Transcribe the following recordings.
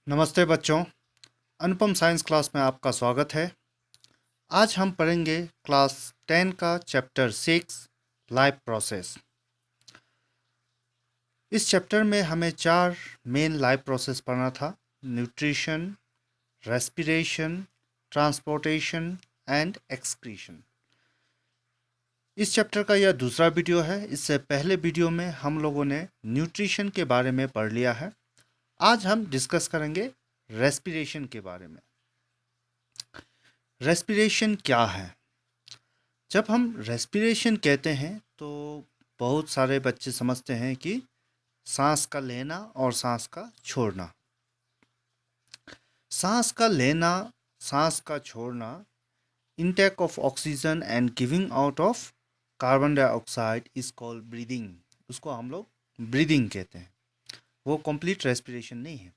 नमस्ते बच्चों। अनुपम science class में आपका स्वागत है। आज हम पढ़ेंगे क्लास 10 का चैप्टर 6 लाइफ प्रोसेस। इस चैप्टर में हमें 4 मेन लाइफ प्रोसेस पढ़ना था: nutrition, respiration, transportation and excretion. इस चैप्टर का यह दूसरा वीडियो है। इससे पहले वीडियो में हम लोगों ने न्यूट्रिशन के बारे में पढ़ लिया है। आज हम डिस्कस करेंगे रेस्पिरेशन के बारे में। रेस्पिरेशन क्या है? जब हम रेस्पिरेशन कहते हैं तो बहुत सारे बच्चे समझते हैं कि सांस का लेना और सांस का छोड़ना। सांस का लेना, सांस का छोड़ना, intake of oxygen and giving out of carbon dioxide is called breathing. उसको हम लोग ब्रीदिंग कहते हैं। वो कंप्लीट रेस्पिरेशन नहीं है।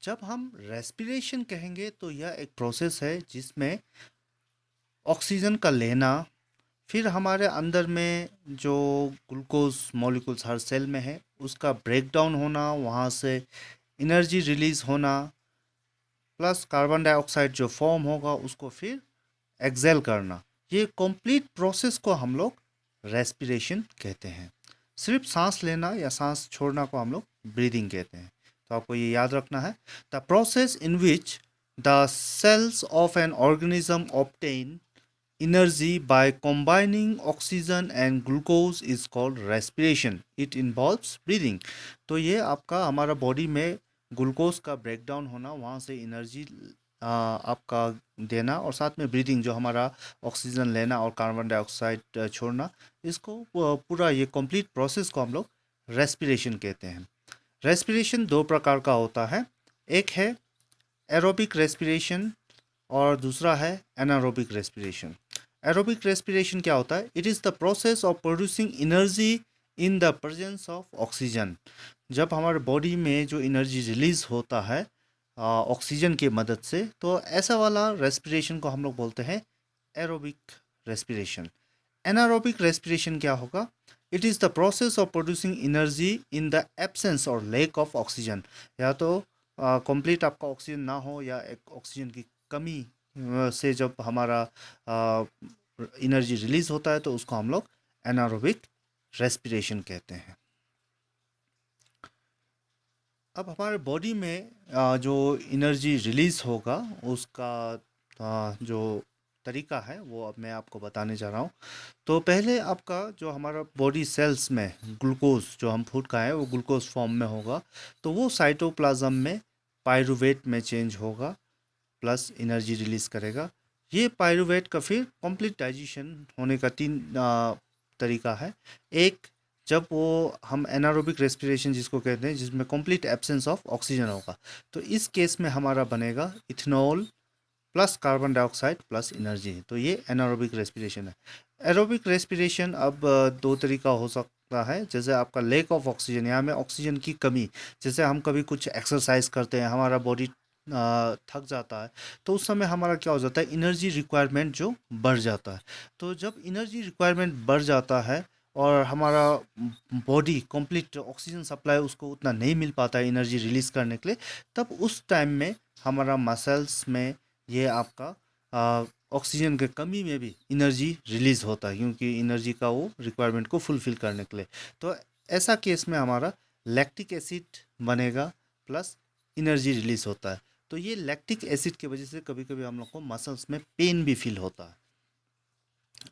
जब हम रेस्पिरेशन कहेंगे तो यह एक प्रोसेस है जिसमें ऑक्सीजन का लेना, फिर हमारे अंदर में जो ग्लूकोज मॉलिक्यूल्स हर सेल में है उसका ब्रेक डाउन होना, वहाँ से एनर्जी रिलीज होना, प्लस कार्बन डाइऑक्साइड जो फॉर्म होगा उसको फिर एक्सेल करना। ये कंप्लीट प्रोसेस को हम लोग रेस्पिरेशन कहते हैं। सिर्फ सांस लेना या सांस छोड़ना को हम लोग ब्रीदिंग कहते हैं। तो आपको ये याद रखना है। The process in which the cells of an organism obtain energy by combining oxygen and glucose is called respiration. It involves breathing. तो ये आपका हमारा बॉडी में ग्लूकोज का ब्रेकडाउन होना, वहाँ से एनर्जी आपका देना और साथ में ब्रीदिंग जो हमारा ऑक्सीजन लेना और कार्बन डाइऑक्साइड छोड़ना, इसको पूरा ये कंप्लीट प्रोसेस को हम लोग रेस्पिरेशन कहते हैं। रेस्पिरेशन दो प्रकार का होता है। एक है एरोबिक रेस्पिरेशन और दूसरा है एनारोबिक रेस्पिरेशन। एरोबिक रेस्पिरेशन क्या होता है? It is the process of producing energy in the presence of oxygen. जब हमारे बॉडी में जो एनर्जी रिलीज होता है ऑक्सीजन की मदद से, तो ऐसा वाला रेस्पिरेशन को हम लोग बोलते हैं एरोबिक रेस्पिरेशन। एनारोबिक रेस्पिरेशन क्या होगा? It is the process of producing energy in the absence और लैक ऑफ ऑक्सीजन। या तो कंप्लीट आपका ऑक्सीजन ना हो या एक ऑक्सीजन की कमी से जब हमारा एनर्जी रिलीज होता है तो उसको हम लोग एनारोबिक रेस्पिरेशन कहते हैं। अब हमारे बॉडी में जो एनर्जी रिलीज होगा उसका जो तरीका है वो अब मैं आपको बताने जा रहा हूँ। तो पहले आपका जो हमारा बॉडी सेल्स में ग्लूकोज जो हम फूड का है वो ग्लूकोज फॉर्म में होगा, तो वो साइटोप्लाज्म में पायरुवेट में चेंज होगा, प्लस एनर्जी रिलीज करेगा। ये पायरुवेट का फिर कंप्लीट डाइजेशन होने का 3 तरीका है। एक, जब वो हम एनारोबिक रेस्पिरेशन जिसको कहते हैं, जिसमें कंप्लीट एब्सेंस ऑफ ऑक्सीजन होगा, तो इस केस में हमारा बनेगा ethanol plus carbon dioxide plus energy. तो ये एनारोबिक रेस्पिरेशन है। एरोबिक रेस्पिरेशन अब दो तरीका हो सकता है। जैसे आपका लेक ऑफ ऑक्सीजन, यहाँ में ऑक्सीजन की कमी, जैसे हम कभी कुछ एक्सरसाइज करते हैं, हमारा बॉडी थक जाता है, तो उस समय हमारा क्या हो जाता है, एनर्जी रिक्वायरमेंट जो बढ़ जाता है। तो जब एनर्जी रिक्वायरमेंट बढ़ जाता है और हमारा बॉडी कंप्लीट ऑक्सीजन सप्लाई उसको उतना नहीं मिल पाता है एनर्जी रिलीज करने के लिए, तब उस टाइम में हमारा मसल्स में ये आपका ऑक्सीजन के कमी में भी एनर्जी रिलीज होता है, क्योंकि एनर्जी का वो रिक्वायरमेंट को फुलफिल करने के लिए। तो ऐसा केस में हमारा लैक्टिक एसिड बनेगा प्लस एनर्जी रिलीज होता है। तो ये लैक्टिक एसिड की वजह से कभी कभी हम लोग को मसल्स में पेन भी फील होता है।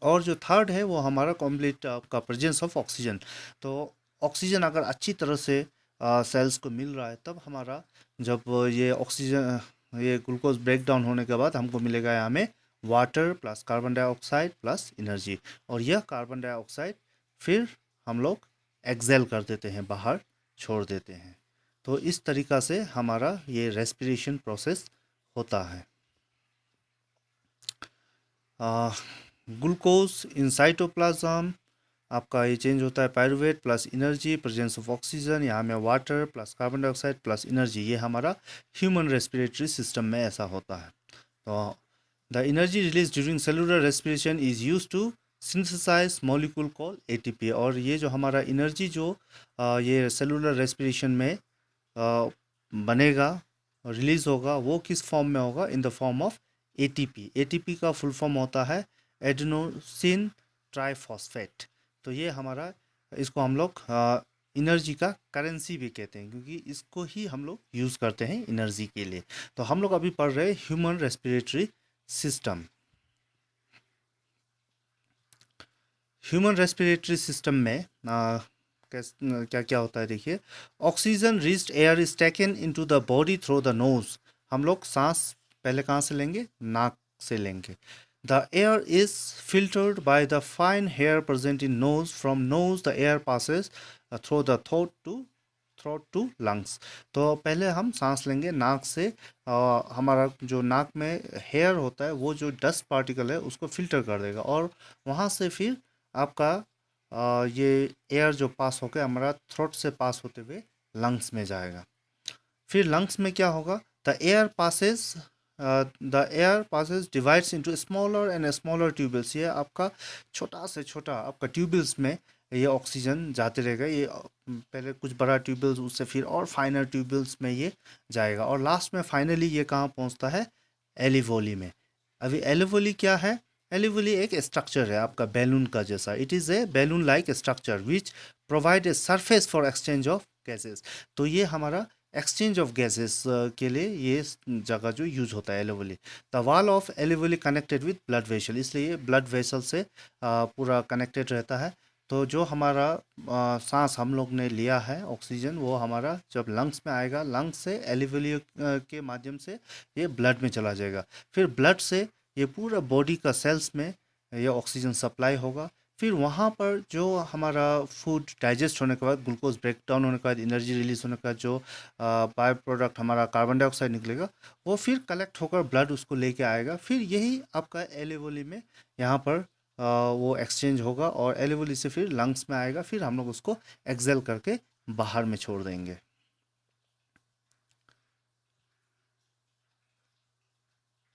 और जो थर्ड है वो हमारा कंप्लीट आपका प्रेजेंस ऑफ ऑक्सीजन। तो ऑक्सीजन अगर अच्छी तरह से सेल्स को मिल रहा है, तब हमारा जब ये ऑक्सीजन ये ग्लूकोज ब्रेक डाउन होने के बाद हमको मिलेगा यहाँ में water plus carbon dioxide plus energy. और यह कार्बन डाइऑक्साइड फिर हम लोग एक्सेल कर देते हैं, बाहर छोड़ देते हैं। तो इस तरीक़ा से हमारा ये रेस्पिरेशन प्रोसेस होता है। ग्लूकोज इन साइटोप्लाज्म आपका ये चेंज होता है pyruvate plus energy, presence of oxygen, यहाँ में water plus carbon dioxide plus energy. ये हमारा ह्यूमन रेस्पिरेटरी सिस्टम में ऐसा होता है। तो the energy release during cellular respiration is use to synthesize molecule call ATP. और ये जो हमारा एनर्जी जो ये सेलुलर रेस्पिरेशन में बनेगा रिलीज होगा वो किस फॉर्म में होगा, in the form of ATP. ATP का फुल फॉर्म होता है एडेनोसिन ट्राइफॉस्फेट। तो ये हमारा, इसको हम लोग एनर्जी का करेंसी भी कहते हैं, क्योंकि इसको ही हम लोग यूज़ करते हैं एनर्जी के लिए। तो हम लोग अभी पढ़ रहे हैं human respiratory system. Human respiratory system में क्या क्या होता है देखिए। Oxygen riched air is taken into the body through the nose. हम लोग सांस पहले कहाँ से लेंगे, नाक से लेंगे। The air is filtered by the fine hair present in nose. From nose the air passes through the throat to lungs. तो पहले हम सांस लेंगे नाक से। हमारा जो नाक में हेयर होता है वो जो डस्ट पार्टिकल है उसको फिल्टर कर देगा, और वहाँ से फिर आपका ये एयर जो पास होकर हमारा थ्रोट से पास होते हुए लंग्स में जाएगा। फिर लंग्स में क्या होगा, the air passes divides into smaller and smaller tubules. ये आपका छोटा से छोटा आपका ट्यूबल्स में ये ऑक्सीजन जाते रहेगा। ये पहले कुछ बड़ा ट्यूबल्स, उससे फिर और फाइनर ट्यूबल्स में ये जाएगा, और लास्ट में फाइनली ये कहाँ पहुँचता है, एलिवोली में। अभी एलिवोली क्या है, एलिवोली एक स्ट्रक्चर है आपका बैलून का जैसा। It is a balloon like structure which provide a surface for exchange of gases. तो ये हमारा एक्सचेंज ऑफ गैसेस के लिए ये जगह जो यूज होता है alveoli. The wall of alveoli connected with blood vessel, इसलिए ये ब्लड वेसल से पूरा कनेक्टेड रहता है। तो जो हमारा सांस हम लोग ने लिया है ऑक्सीजन, वो हमारा जब लंग्स में आएगा, लंग्स से एलिवोली के माध्यम से ये ब्लड में चला जाएगा। फिर ब्लड से ये पूरा बॉडी का सेल्स में ये ऑक्सीजन सप्लाई होगा। फिर वहाँ पर जो हमारा फूड डाइजेस्ट होने के बाद, ग्लूकोज ब्रेक डाउन होने के बाद, एनर्जी रिलीज होने के बाद जो बाय प्रोडक्ट हमारा कार्बन डाइऑक्साइड निकलेगा, वो फिर कलेक्ट होकर ब्लड उसको लेके आएगा। फिर यही आपका एलिवोली में यहाँ पर वो एक्सचेंज होगा, और एलिवोली से फिर लंग्स में आएगा। फिर हम लोग उसको एक्सेल करके बाहर में छोड़ देंगे।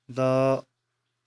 The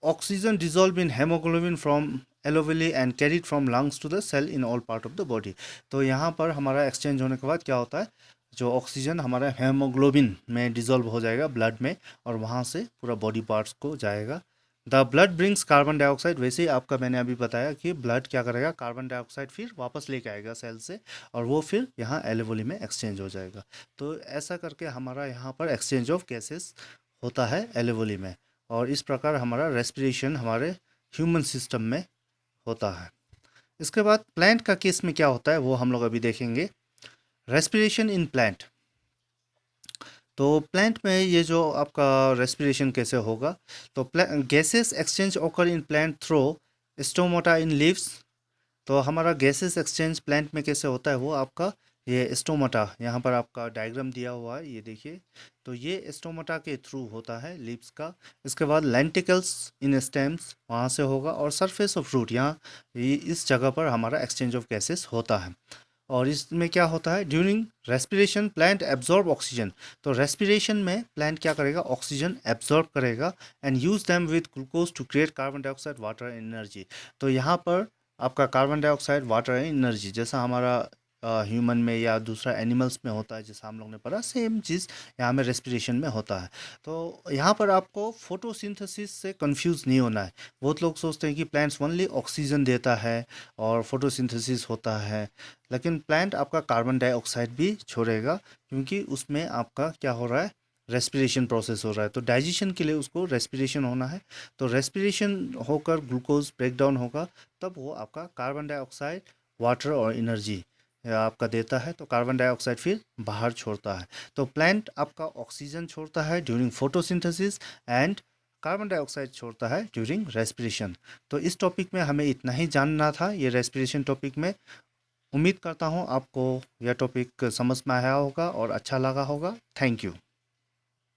oxygen dissolve in haemoglobin from alveoli and carried from lungs to the cell in all part of the body. तो यहाँ पर हमारा एक्सचेंज होने के बाद क्या होता है, जो ऑक्सीजन हमारा हेमोग्लोबिन में डिजॉल्व हो जाएगा ब्लड में, और वहाँ से पूरा बॉडी पार्ट्स को जाएगा। The blood brings carbon dioxide, वैसे ही आपका मैंने अभी बताया कि ब्लड क्या करेगा, कार्बन डाइऑक्साइड फिर वापस लेके आएगा सेल से, और वो फिर यहाँ एलोवेली में एक्सचेंज हो जाएगा। तो ऐसा करके हमारा यहाँ पर एक्सचेंज ऑफ गैसेस होता है एलोवेली में, और इस प्रकार हमारा रेस्पिरेशन हमारे ह्यूमन सिस्टम में होता है। इसके बाद प्लांट का केस में क्या होता है वो हम लोग अभी देखेंगे। रेस्पिरेशन इन प्लांट, तो प्लांट में ये जो आपका रेस्पिरेशन कैसे होगा, तो gases exchange occur in plant through stomata in leaves. तो हमारा गैसेस एक्सचेंज प्लांट में कैसे होता है, वो आपका ये स्टोमाटा, यहाँ पर आपका डायग्राम दिया हुआ है, ये देखिए। तो ये स्टोमाटा के थ्रू होता है लीव्स का। इसके बाद लेंटिकल्स इन स्टेम्स, वहाँ से होगा, और सरफेस ऑफ फ्रूट, यहाँ इस जगह पर हमारा एक्सचेंज ऑफ गैसेस होता है। और इसमें क्या होता है, during respiration plant absorb oxygen. तो रेस्पिरेशन में प्लांट क्या करेगा, ऑक्सीजन एब्जॉर्ब करेगा and use them with glucose to create carbon dioxide water energy. तो यहाँ पर आपका कार्बन डाइऑक्साइड वाटर एनर्जी, जैसा हमारा ह्यूमन में या दूसरा एनिमल्स में होता है, जैसा हम लोग ने पढ़ा, सेम चीज़ यहाँ में रेस्पिरेशन में होता है। तो यहाँ पर आपको फोटोसिंथेसिस से कंफ्यूज नहीं होना है। बहुत लोग सोचते हैं कि प्लांट्स ओनली ऑक्सीजन देता है और फोटोसिंथेसिस होता है, लेकिन प्लांट आपका कार्बन डाइऑक्साइड भी छोड़ेगा, क्योंकि उसमें आपका क्या हो रहा है, रेस्पिरेशन प्रोसेस हो रहा है। तो डाइजेशन के लिए उसको रेस्पिरेशन होना है। तो रेस्पिरेशन होकर ग्लूकोज ब्रेक डाउन होगा, तब वो आपका कार्बन डाइऑक्साइड, वाटर और एनर्जी आपका देता है। तो कार्बन डाइऑक्साइड फिर बाहर छोड़ता है। तो प्लांट आपका ऑक्सीजन छोड़ता है during photosynthesis and carbon dioxide छोड़ता है ड्यूरिंग रेस्पिरेशन। तो इस टॉपिक में हमें इतना ही जानना था, ये रेस्पिरेशन टॉपिक में। उम्मीद करता हूँ आपको यह टॉपिक समझ में आया होगा और अच्छा लगा होगा। Thank you.